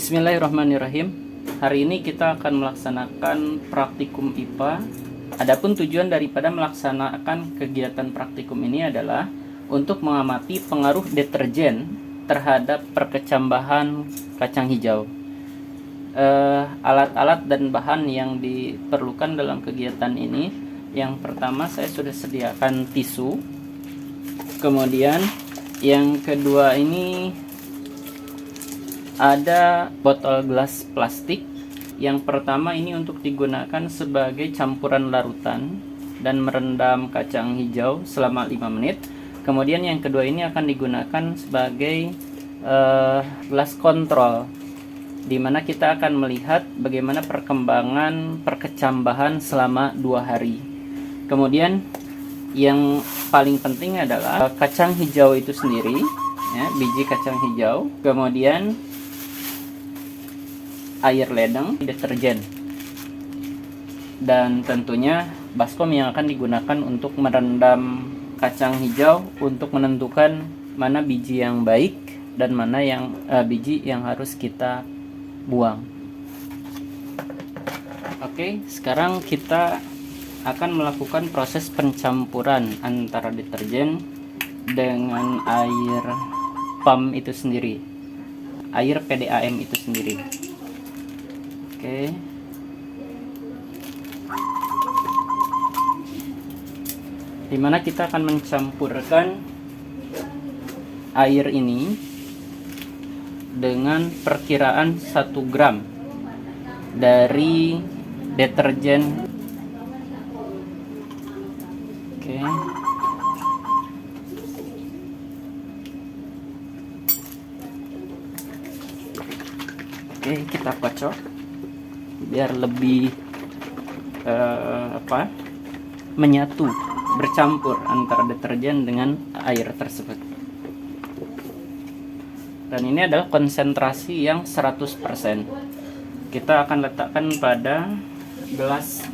Bismillahirrahmanirrahim. Hari ini kita akan melaksanakan praktikum IPA. Adapun tujuan daripada melaksanakan kegiatan praktikum ini adalah untuk mengamati pengaruh deterjen terhadap perkecambahan kacang hijau. Alat-alat dan bahan yang diperlukan dalam kegiatan ini, yang pertama saya sudah sediakan tisu. Kemudian yang kedua ini ada botol gelas plastik. Yang pertama ini untuk digunakan sebagai campuran larutan dan merendam kacang hijau selama 5 menit. Kemudian yang kedua ini akan digunakan sebagai gelas kontrol, di mana kita akan melihat bagaimana perkembangan perkecambahan selama 2 hari. Kemudian yang paling penting adalah kacang hijau itu sendiri, ya, biji kacang hijau. Kemudian air ledeng, deterjen, dan tentunya baskom yang akan digunakan untuk merendam kacang hijau untuk menentukan mana biji yang baik dan mana yang biji yang harus kita buang. Oke, sekarang kita akan melakukan proses pencampuran antara deterjen dengan air PAM itu sendiri, air PDAM itu sendiri. Oke. Dimana kita akan mencampurkan air ini dengan perkiraan 1 gram dari deterjen. Oke. Oke, kita kocok biar lebih menyatu, bercampur antara deterjen dengan air tersebut. Dan ini adalah konsentrasi yang 100%. Kita akan letakkan pada gelas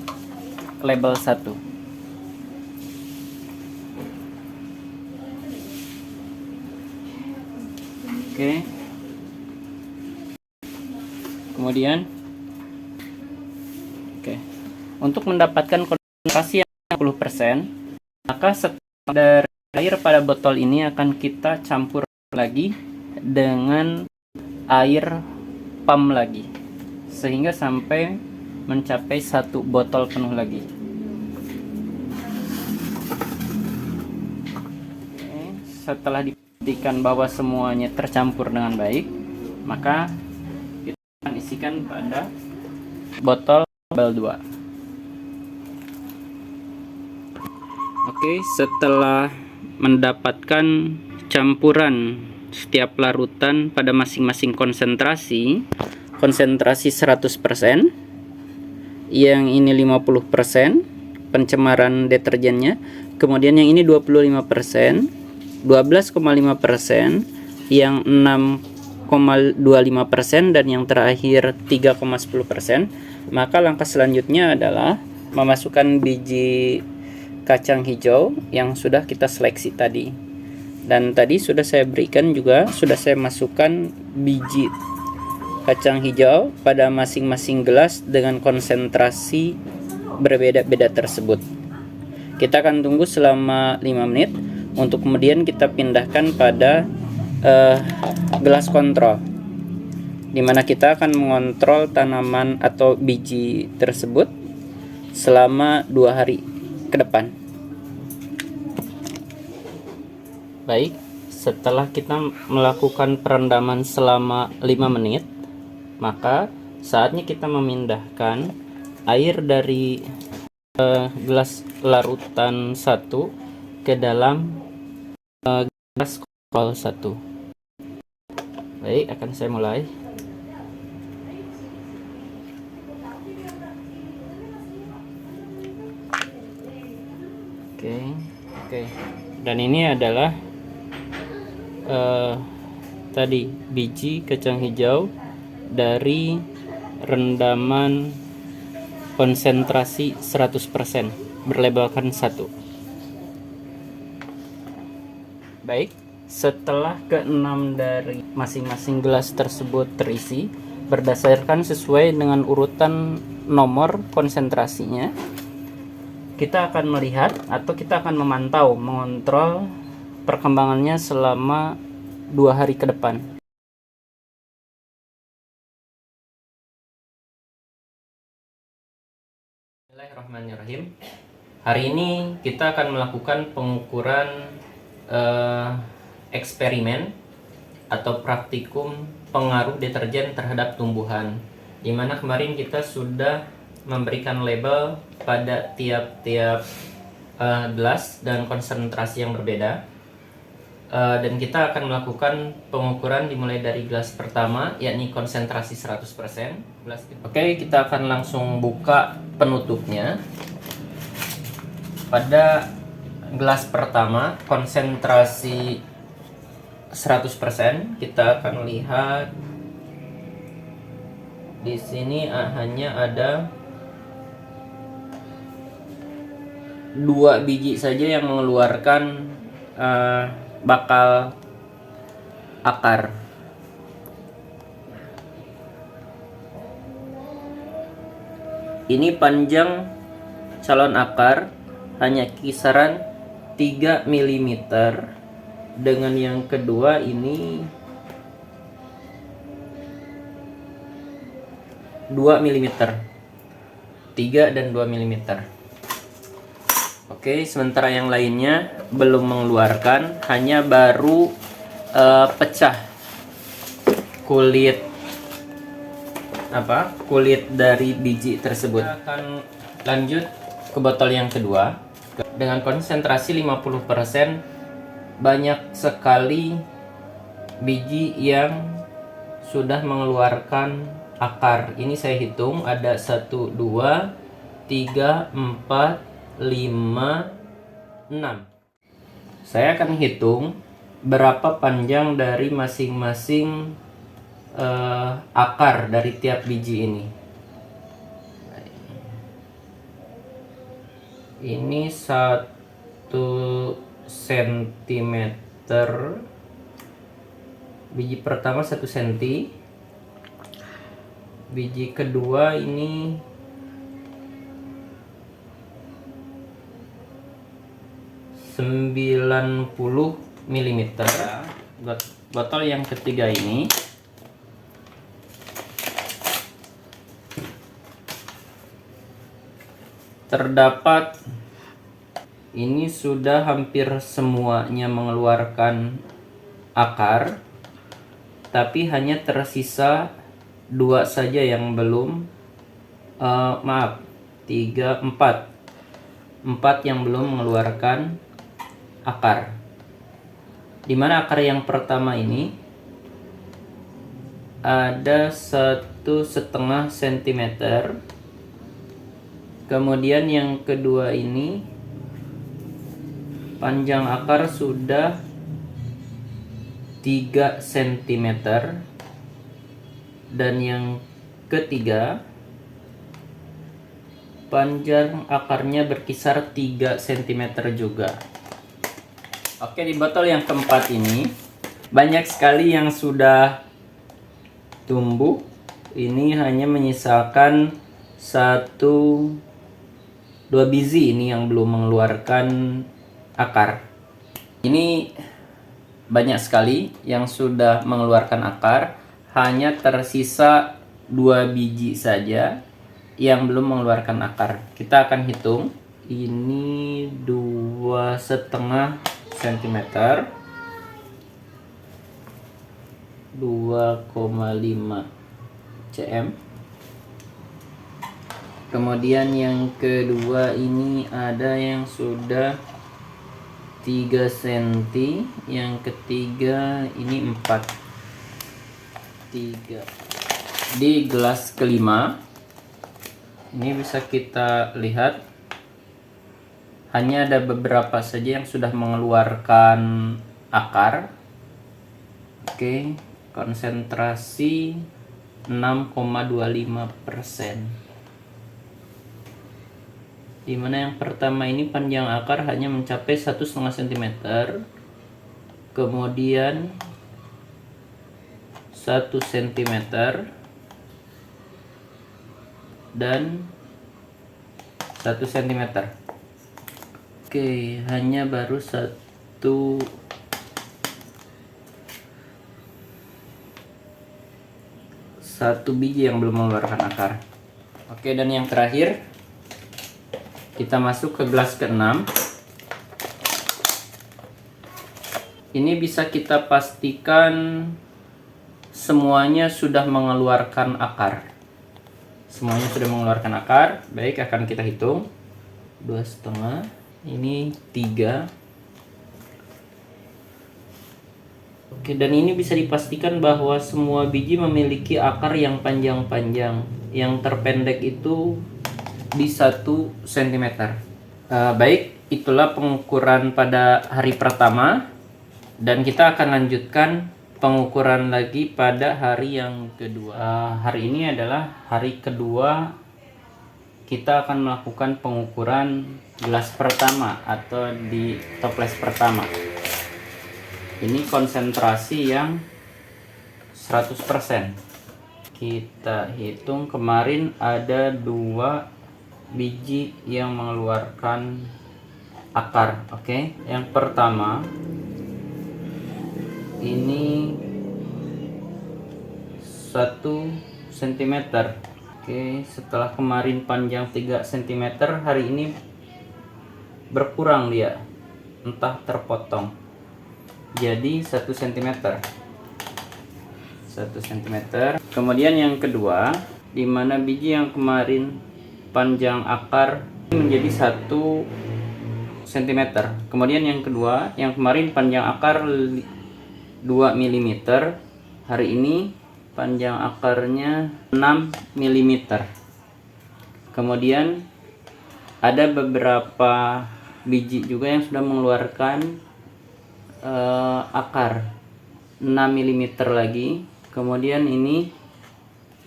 label 1. Oke. Kemudian untuk mendapatkan konsentrasi yang 60%, maka setelah dari air pada botol ini akan kita campur lagi dengan air PAM lagi, sehingga sampai mencapai 1 botol penuh lagi. Setelah dipastikan bahwa semuanya tercampur dengan baik, maka kita akan isikan pada botol label 2. Oke, setelah mendapatkan campuran setiap larutan pada masing-masing konsentrasi 100%, yang ini 50% pencemaran deterjennya, kemudian yang ini 25%, 12,5%, yang 6,25%, dan yang terakhir 3,10%, maka langkah selanjutnya adalah memasukkan biji kacang hijau yang sudah kita seleksi tadi. Dan tadi sudah saya berikan juga, sudah saya masukkan biji kacang hijau pada masing-masing gelas dengan konsentrasi berbeda-beda tersebut. Kita akan tunggu selama 5 menit untuk kemudian kita pindahkan pada gelas kontrol, dimana kita akan mengontrol tanaman atau biji tersebut selama 2 hari ke depan. Baik, setelah kita melakukan perendaman selama 5 menit, maka saatnya kita memindahkan air dari gelas larutan 1 ke dalam gelas kontrol 1. Baik, akan saya mulai. Oke. Dan ini adalah tadi biji kacang hijau dari rendaman konsentrasi 100% berlabelkan 1. Baik, setelah ke-6 dari masing-masing gelas tersebut terisi, berdasarkan sesuai dengan urutan nomor konsentrasinya. Kita akan melihat atau kita akan memantau, mengontrol perkembangannya selama 2 hari ke depan. Bismillahirrahmanirrahim. Hari ini kita akan melakukan pengukuran eksperimen atau praktikum pengaruh deterjen terhadap tumbuhan, dimana kemarin kita sudah memberikan label pada tiap-tiap gelas dan konsentrasi yang berbeda. Dan kita akan melakukan pengukuran dimulai dari gelas pertama, yakni konsentrasi 100%. Oke, kita akan langsung buka penutupnya. Pada gelas pertama konsentrasi 100%, kita akan lihat di sini hanya ada 2 biji saja yang mengeluarkan bakal akar. Ini panjang calon akar hanya kisaran 3 mm, dengan yang kedua ini 2 mm, 3 dan 2 mm. Oke, sementara yang lainnya belum mengeluarkan, hanya baru pecah kulit dari biji tersebut. Kita akan lanjut ke botol yang kedua dengan konsentrasi 50%. Banyak sekali biji yang sudah mengeluarkan akar. Ini saya hitung ada 1, 2, 3, 4, 5, 6. Saya akan hitung berapa panjang dari masing-masing akar dari tiap biji ini. Ini 1 cm. Biji pertama 1 cm. Biji kedua ini 90 mm. Botol yang ketiga ini terdapat, ini sudah hampir semuanya mengeluarkan akar, tapi hanya tersisa 2 saja yang belum, 3, 4 yang belum mengeluarkan akar. Dimana akar yang pertama ini ada 1,5 cm, kemudian yang kedua ini panjang akar sudah 3 cm, dan yang ketiga panjang akarnya berkisar 3 cm juga. Oke, di botol yang keempat ini banyak sekali yang sudah tumbuh. Ini hanya menyisakan 1, 2 biji ini yang belum mengeluarkan akar. Ini banyak sekali yang sudah mengeluarkan akar, hanya tersisa 2 biji saja yang belum mengeluarkan akar. Kita akan hitung. Ini 2,5 cm, 2,5 cm. Kemudian yang kedua ini ada yang sudah 3 cm, yang ketiga ini 4. 3. Di gelas kelima ini bisa kita lihat hanya ada beberapa saja yang sudah mengeluarkan akar. Oke, konsentrasi 6,25%. Dimana yang pertama ini panjang akar hanya mencapai 1,5 cm, kemudian 1 cm, dan 1 cm. Oke, hanya baru satu biji yang belum mengeluarkan akar. Oke, dan yang terakhir kita masuk ke gelas ke-6. Ini bisa kita pastikan semuanya sudah mengeluarkan akar. Semuanya sudah mengeluarkan akar. Baik, akan kita hitung. 2,5. Ini 3. Oke, dan ini bisa dipastikan bahwa semua biji memiliki akar yang panjang-panjang. Yang terpendek itu di 1 cm. Baik, itulah pengukuran pada hari pertama. Dan kita akan lanjutkan pengukuran lagi pada hari yang kedua. Hari ini adalah hari kedua kita akan melakukan pengukuran gelas pertama atau di toples pertama. Ini konsentrasi yang 100%. Kita hitung kemarin ada 2 biji yang mengeluarkan akar. Oke, yang pertama ini 1 cm. Oke, setelah kemarin panjang 3 cm, hari ini berkurang dia, entah terpotong. Jadi 1 cm. 1 cm. Kemudian yang kedua, di mana biji yang kemarin panjang akar menjadi 1 cm. Kemudian yang kedua, yang kemarin panjang akar 2 mm, hari ini panjang akarnya 6 mm. Kemudian ada beberapa biji juga yang sudah mengeluarkan akar 6 mm lagi. Kemudian ini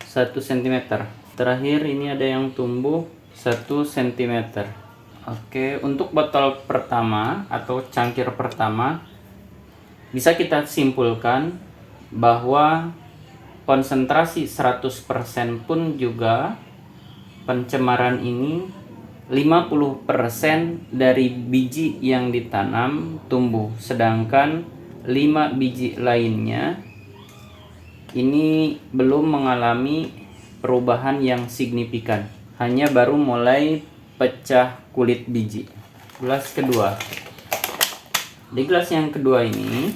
1 cm. Terakhir ini ada yang tumbuh 1 cm. Oke, untuk botol pertama atau cangkir pertama bisa kita simpulkan bahwa konsentrasi 100% pun juga pencemaran ini 50% dari biji yang ditanam tumbuh, sedangkan 5 biji lainnya ini belum mengalami perubahan yang signifikan, hanya baru mulai pecah kulit biji. Gelas kedua. Di gelas yang kedua ini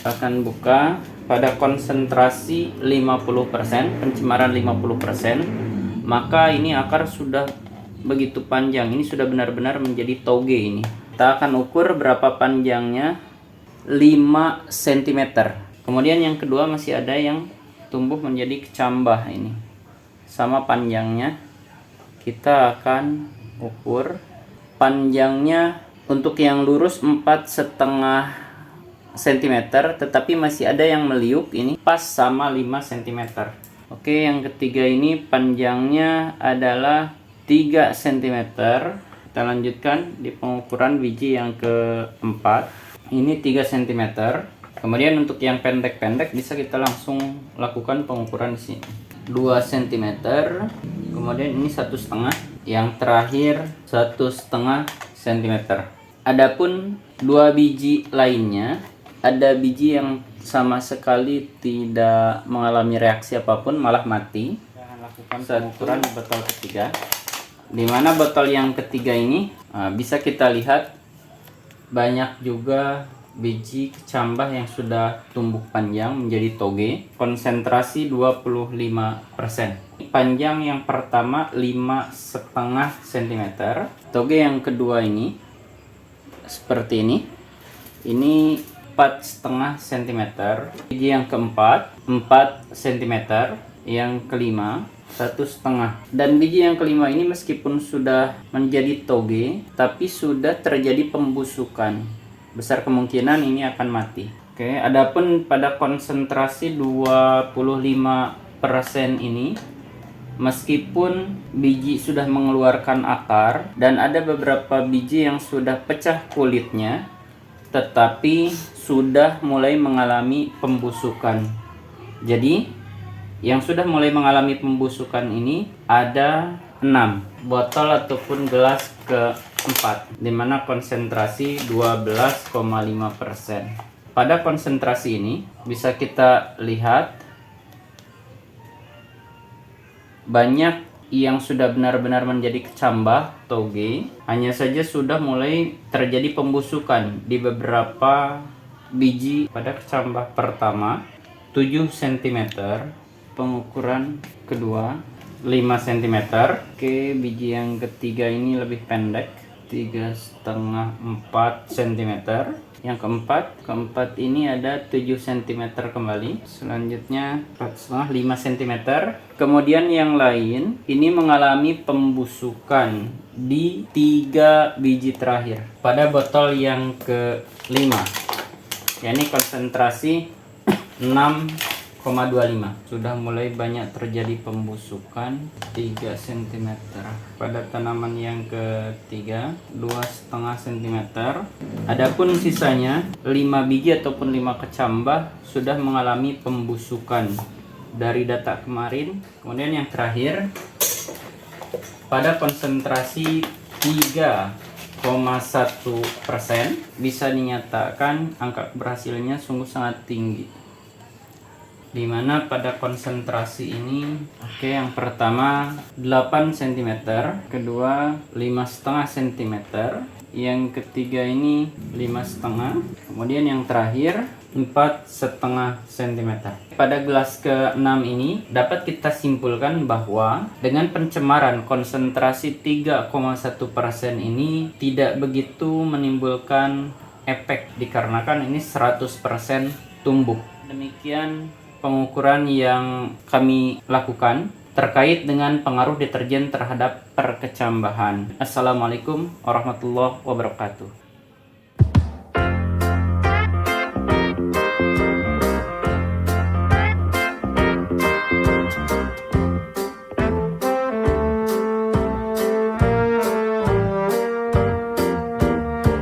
akan buka pada konsentrasi 50%, pencemaran 50%, maka ini akar sudah begitu panjang. Ini sudah benar-benar menjadi toge ini. Kita akan ukur berapa panjangnya, 5 cm. Kemudian yang kedua masih ada yang tumbuh menjadi kecambah ini. Sama panjangnya. Kita akan ukur panjangnya. Untuk yang lurus 4,5 cm, tetapi masih ada yang meliuk, ini pas sama 5 cm. Oke, yang ketiga ini panjangnya adalah 3 cm. Kita lanjutkan di pengukuran biji yang keempat. Ini 3 cm. Kemudian untuk yang pendek-pendek bisa kita langsung lakukan pengukuran di sini. 2 cm. Kemudian ini 1,5. Yang terakhir 1,5 cm. Adapun 2 biji lainnya, ada biji yang sama sekali tidak mengalami reaksi apapun, malah mati. Kita akan lakukan pengukuran botol ketiga. Di mana botol yang ketiga ini bisa kita lihat banyak juga biji kecambah yang sudah tumbuh panjang menjadi toge, konsentrasi 25%. Panjang yang pertama 5,5 cm. Toge yang kedua ini seperti ini 4,5 cm. Biji yang keempat 4 cm. Yang kelima 1,5. Dan biji yang kelima ini meskipun sudah menjadi toge, tapi sudah terjadi pembusukan. Besar kemungkinan ini akan mati. Oke, adapun pada konsentrasi 25% ini, meskipun biji sudah mengeluarkan akar dan ada beberapa biji yang sudah pecah kulitnya, tetapi sudah mulai mengalami pembusukan. Jadi yang sudah mulai mengalami pembusukan ini ada 6 botol ataupun gelas keempat, dimana konsentrasi 12,5%. Pada konsentrasi ini bisa kita lihat banyak yang sudah benar-benar menjadi kecambah toge, hanya saja sudah mulai terjadi pembusukan di beberapa biji. Pada kecambah pertama 7 cm, pengukuran kedua 5 cm. Oke, biji yang ketiga ini lebih pendek, 3,5-4 cm. Yang keempat ini ada 7 cm kembali. Selanjutnya 4,5 cm. Kemudian yang lain ini mengalami pembusukan di 3 biji terakhir. Pada botol yang kelima, yakni konsentrasi 6,25, sudah mulai banyak terjadi pembusukan 3 cm. Pada tanaman yang ketiga 2,5 cm. Adapun sisanya 5 biji ataupun 5 kecambah sudah mengalami pembusukan dari data kemarin. Kemudian yang terakhir pada konsentrasi 3,1% bisa dinyatakan angka keberhasilannya sungguh sangat tinggi, dimana pada konsentrasi ini yang pertama 8 cm, kedua 5,5 cm, yang ketiga ini 5,5, kemudian yang terakhir 4,5 cm. Pada gelas ke-6 ini dapat kita simpulkan bahwa dengan pencemaran konsentrasi 3,1% ini tidak begitu menimbulkan efek, dikarenakan ini 100% tumbuh. Demikian pengukuran yang kami lakukan terkait dengan pengaruh deterjen terhadap perkecambahan. Assalamualaikum warahmatullahi wabarakatuh.